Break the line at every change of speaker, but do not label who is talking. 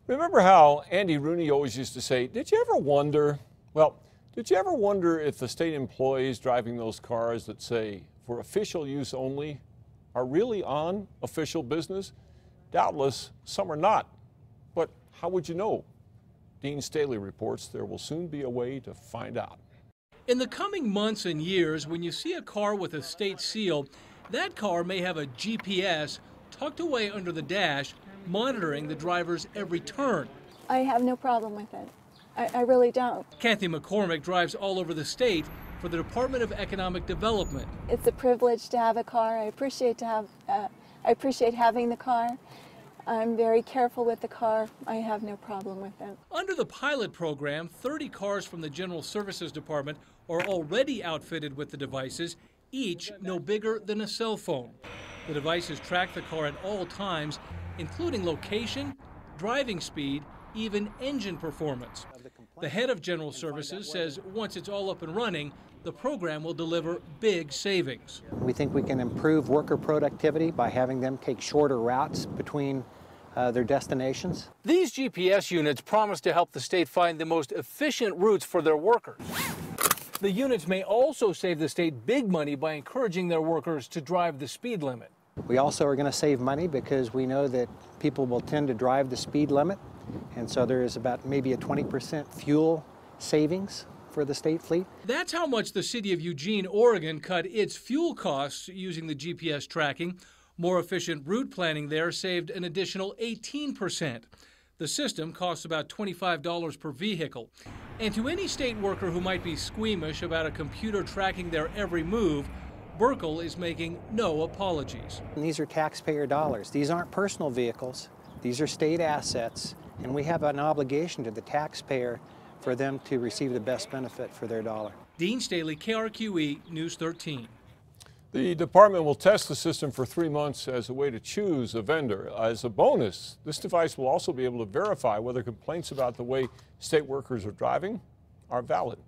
Remember how Andy Rooney always used to say, did you ever wonder, if the state employees driving those cars that say for official use only are really on official business? Doubtless, some are not. But how would you know? Dean Staley reports there will soon be a way to find out.
In the coming months and years, when you see a car with a state seal, that car may have a GPS tucked away under the dash, monitoring the driver's every turn.
I have no problem with it. I really don't.
Kathy McCormick drives all over the state for the Department of Economic Development.
It's a privilege to have a car. I appreciate having the car. I'm very careful with the car. I have no problem with it.
Under the pilot program, 30 cars from the General Services Department are already outfitted with the devices, each no bigger than a cell phone. The devices track the car at all times, including location, driving speed, even engine performance. The head of General Services says once it's all up and running, the program will deliver big savings.
We think we can improve worker productivity by having them take shorter routes between their destinations.
These GPS units promise to help the state find the most efficient routes for their workers. The units may also save the state big money by encouraging their workers to drive the speed limit.
We also are going to save money because we know that people will tend to drive the speed limit, and so there is about maybe a 20% fuel savings for the state fleet.
That's how much the city of Eugene, Oregon cut its fuel costs using the GPS tracking. More efficient route planning there saved an additional 18%. The system costs about $25 per vehicle. And to any state worker who might be squeamish about a computer tracking their every move, Burkle is making no apologies.
And these are taxpayer dollars. These aren't personal vehicles. These are state assets, and we have an obligation to the taxpayer for them to receive the best benefit for their dollar.
Dean Staley, KRQE News 13.
The department will test the system for 3 months as a way to choose a vendor. As a bonus, this device will also be able to verify whether complaints about the way state workers are driving are valid.